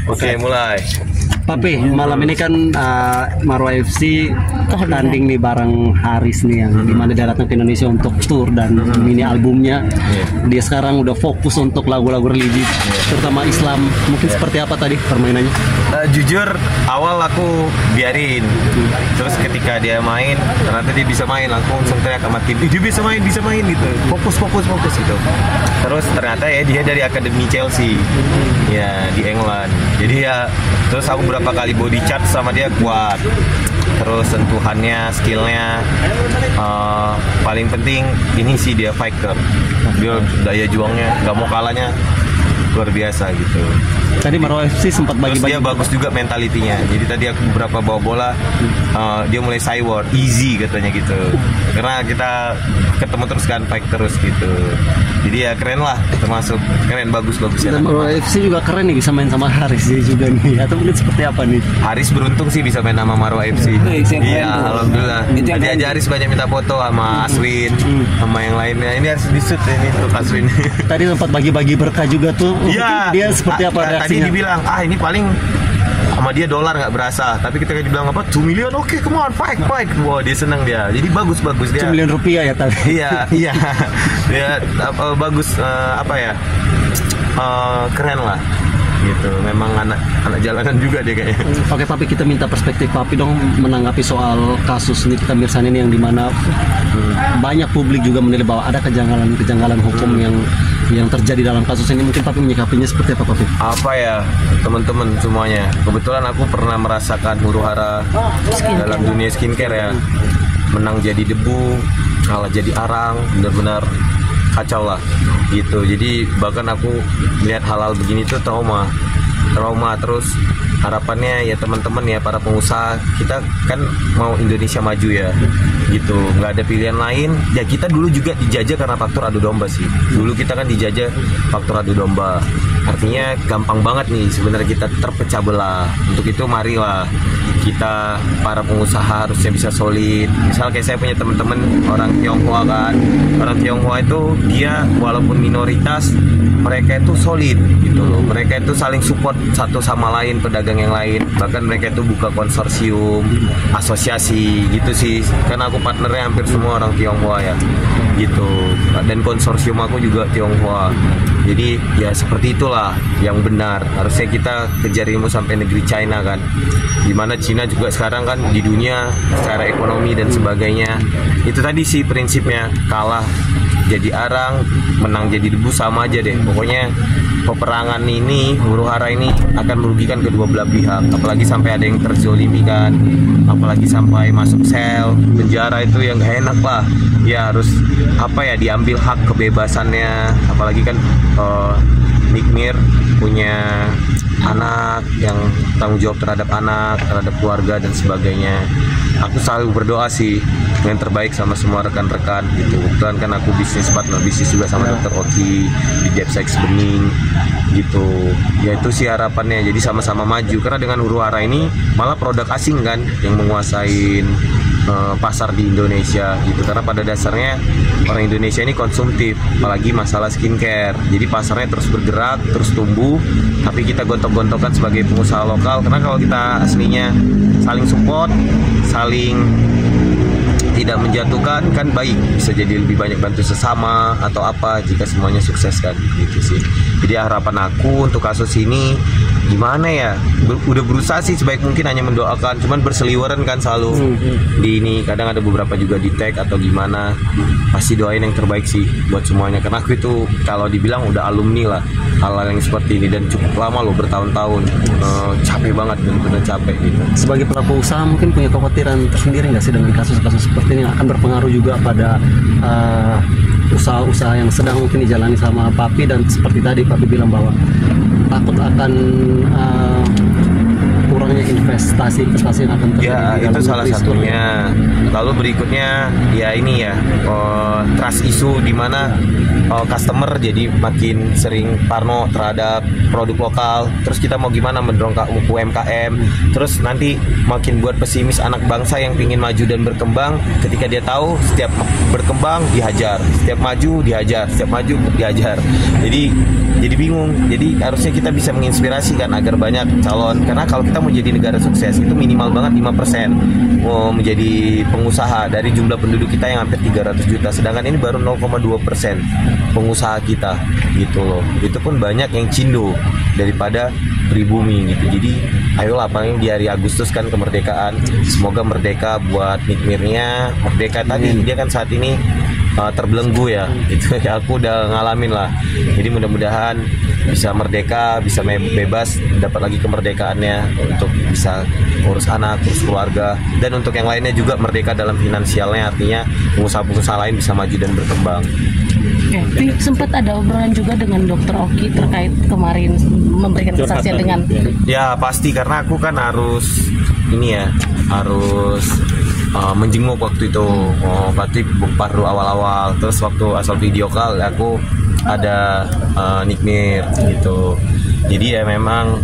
Oke, mulai. Papi, malam ini kan Marwah FC tanding nih bareng Haris nih yang dimana dia datang ke Indonesia untuk tour dan mini albumnya. Dia sekarang udah fokus untuk lagu-lagu religi, terutama Islam. Mungkin seperti apa tadi permainannya? Jujur, awal aku biarin. Terus ketika dia main, ternyata dia bisa main. Langsung teriak sama tim, dia bisa main gitu. Fokus gitu. Terus ternyata ya dia dari akademi Chelsea, ya di England. Jadi ya, terus aku berapa kali body charge sama dia kuat. Terus sentuhannya, skillnya, paling penting ini sih dia fighter. Dia daya juangnya, nggak mau kalahnya luar biasa gitu. Tadi Marwah FC sempat Terus bagi-bagi. dia bagus juga mentalitinya. Jadi tadi aku beberapa bawa bola, dia mulai sideward, easy katanya gitu. Karena kita ketemu terus kan, fight terus gitu. Jadi ya keren lah, termasuk keren, bagus ya. Dan Marwah FC juga keren nih bisa main sama Haris dia juga nih. Atau mungkin seperti apa nih? Haris beruntung sih bisa main sama Marwah FC. Iya, alhamdulillah. Tadi aja Haris banyak minta foto sama Aswin, sama yang lainnya. Ini harus disut ini untuk Aswin. Tadi sempat bagi-bagi berkah juga tuh. Iya. Dia seperti apa reaksinya? Tadi dibilang, ini paling sama dia dolar nggak berasa, tapi ketika dibilang apa 2 million, oke, come on, fight, wah dia seneng dia, jadi bagus dia. 2 miliar rupiah ya tadi. Iya, dia bagus, keren lah, gitu. Memang anak jalanan juga dia kayaknya. Oke Papi, kita minta perspektif Papi dong menanggapi soal kasus Nikita Mirzani ini yang dimana banyak publik juga menilai bahwa ada kejanggalan hukum yang terjadi dalam kasus ini. Mungkin Papi menyikapinya seperti apa Papi? Apa ya teman-teman semuanya, kebetulan aku pernah merasakan huru-hara dalam dunia skincare ya. Menang jadi debu, kalah jadi arang, benar-benar kacau lah gitu. Jadi bahkan aku lihat hal-hal begini tuh trauma. Terus harapannya ya teman-teman ya, para pengusaha, kita kan mau Indonesia maju ya gitu, nggak ada pilihan lain ya. Kita dulu juga dijajah karena faktor adu domba sih. Dulu kita kan dijajah faktor adu domba, artinya gampang banget nih sebenarnya kita terpecah belah. Untuk itu marilah kita para pengusaha harusnya bisa solid. Misal kayak saya punya teman-teman orang Tionghoa kan, orang Tionghoa itu dia walaupun minoritas, mereka itu solid gitu loh. Mereka itu saling support satu sama lain, pedagang yang lain. Bahkan mereka itu buka konsorsium, asosiasi gitu sih. Karena aku partnernya hampir semua orang Tionghoa ya gitu. Dan konsorsium aku juga Tionghoa. Jadi ya seperti itulah yang benar. Harusnya kita kejar ilmu sampai negeri China kan. Dimana China juga sekarang kan di dunia secara ekonomi dan sebagainya. Itu tadi sih prinsipnya, kalah jadi arang, menang jadi debu, sama aja deh. Pokoknya peperangan ini, huru-hara ini akan merugikan kedua belah pihak. Apalagi sampai ada yang terzolimi kan, apalagi sampai masuk sel, penjara, itu yang gak enak lah. Ya harus diambil hak kebebasannya. Apalagi kan Nikmir punya anak yang tanggung jawab terhadap anak, terhadap keluarga dan sebagainya. Aku selalu berdoa sih yang terbaik sama semua rekan-rekan gitu. Kebetulan kan aku partner bisnis juga sama Dr. Oki di Depsex Bening gitu. Ya itu sih harapannya, jadi sama-sama maju. Karena dengan huru-hara ini malah produk asing kan yang menguasai pasar di Indonesia gitu. Karena pada dasarnya orang Indonesia ini konsumtif, apalagi masalah skincare. Jadi pasarnya terus bergerak, terus tumbuh, tapi kita gontok-gontokan sebagai pengusaha lokal. Karena kalau kita aslinya saling support, saling tidak menjatuhkan kan baik, bisa jadi lebih banyak bantu sesama atau apa jika semuanya sukses kan gitu sih. Jadi harapan aku untuk kasus ini gimana ya, udah berusaha sih sebaik mungkin hanya mendoakan, cuman berseliweran kan selalu di ini. Kadang ada beberapa juga di tag atau gimana, pasti doain yang terbaik sih buat semuanya. Karena aku itu kalau dibilang udah alumni lah hal-hal yang seperti ini, dan cukup lama loh, bertahun-tahun. Capek banget, benar-benar capek gitu. Sebagai pelaku usaha mungkin punya kekhawatiran tersendiri nggak sih dengan kasus-kasus seperti ini yang akan berpengaruh juga pada usaha-usaha yang sedang mungkin dijalani sama Papi? Dan seperti tadi Papi bilang bahwa takut akan kurangnya investasi yang akan terjadi Ya, di itu dalam salah negeri seperti satunya. Lalu berikutnya ya ini ya, trust issue di mana customer jadi makin sering parno terhadap produk lokal. Terus kita mau gimana mendorong UMKM. Terus nanti makin buat pesimis anak bangsa yang ingin maju dan berkembang ketika dia tahu setiap berkembang dihajar, setiap maju dihajar, setiap maju dihajar. Jadi bingung. Jadi harusnya kita bisa menginspirasi kan agar banyak calon, karena kalau kita mau jadi negara sukses itu minimal banget 5% mau menjadi pengusaha dari jumlah penduduk kita yang hampir 300 juta, sedangkan ini baru 0,2% pengusaha kita gitu loh. Itu pun banyak yang cindo daripada pribumi gitu. Jadi ayolah, paling di hari Agustus kan kemerdekaan, semoga merdeka buat Nikmirnya, merdeka tadi dia kan saat ini terbelenggu ya, itu ya aku udah ngalamin lah. Jadi mudah-mudahan bisa merdeka, bisa bebas, dapat lagi kemerdekaannya untuk bisa urus anak, urus keluarga, dan untuk yang lainnya juga merdeka dalam finansialnya, artinya pengusaha-pengusaha lain bisa maju dan berkembang. Oke. Sempat ada obrolan juga dengan Dokter Oki terkait kemarin memberikan kesaksian dengan. Ya pasti, karena aku kan harus ini ya, harus menjenguk waktu itu, berarti baru awal-awal. Terus waktu asal video call aku ada Nikmir gitu. Jadi ya memang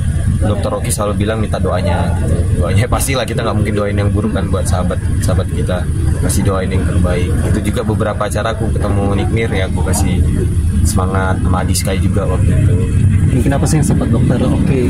Dokter Oki selalu bilang minta doanya gitu. Doanya pastilah, kita nggak mungkin doain yang buruk kan buat sahabat kita, kasih doain yang terbaik. Itu juga beberapa acara aku ketemu Nikmir ya, aku kasih semangat sama Adiska juga waktu itu. Mungkin apa sih yang sempat Dokter Oki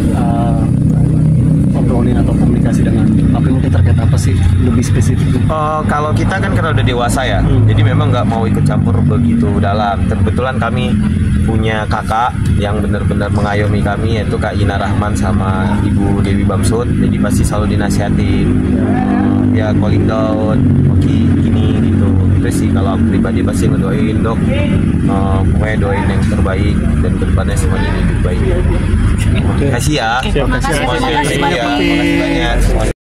obrolin atau komunikasi dengan Papi, mungkin terkait apa sih lebih spesifik? Kalau kita kan karena udah dewasa ya, jadi memang nggak mau ikut campur begitu dalam. Kebetulan kami punya kakak yang benar-benar mengayomi kami, yaitu Kak Ina Rahman sama Ibu Dewi Bamsud. Jadi pasti selalu dinasihatin, ya calling down, oke gini gitu. Terus sih kalau aku pribadi pasti ngedoain, Dok, pokoknya doain yang terbaik dan kedepannya semuanya lebih baik. Terima kasih ya. Terima kasih. Semuanya. Terima kasih banyak.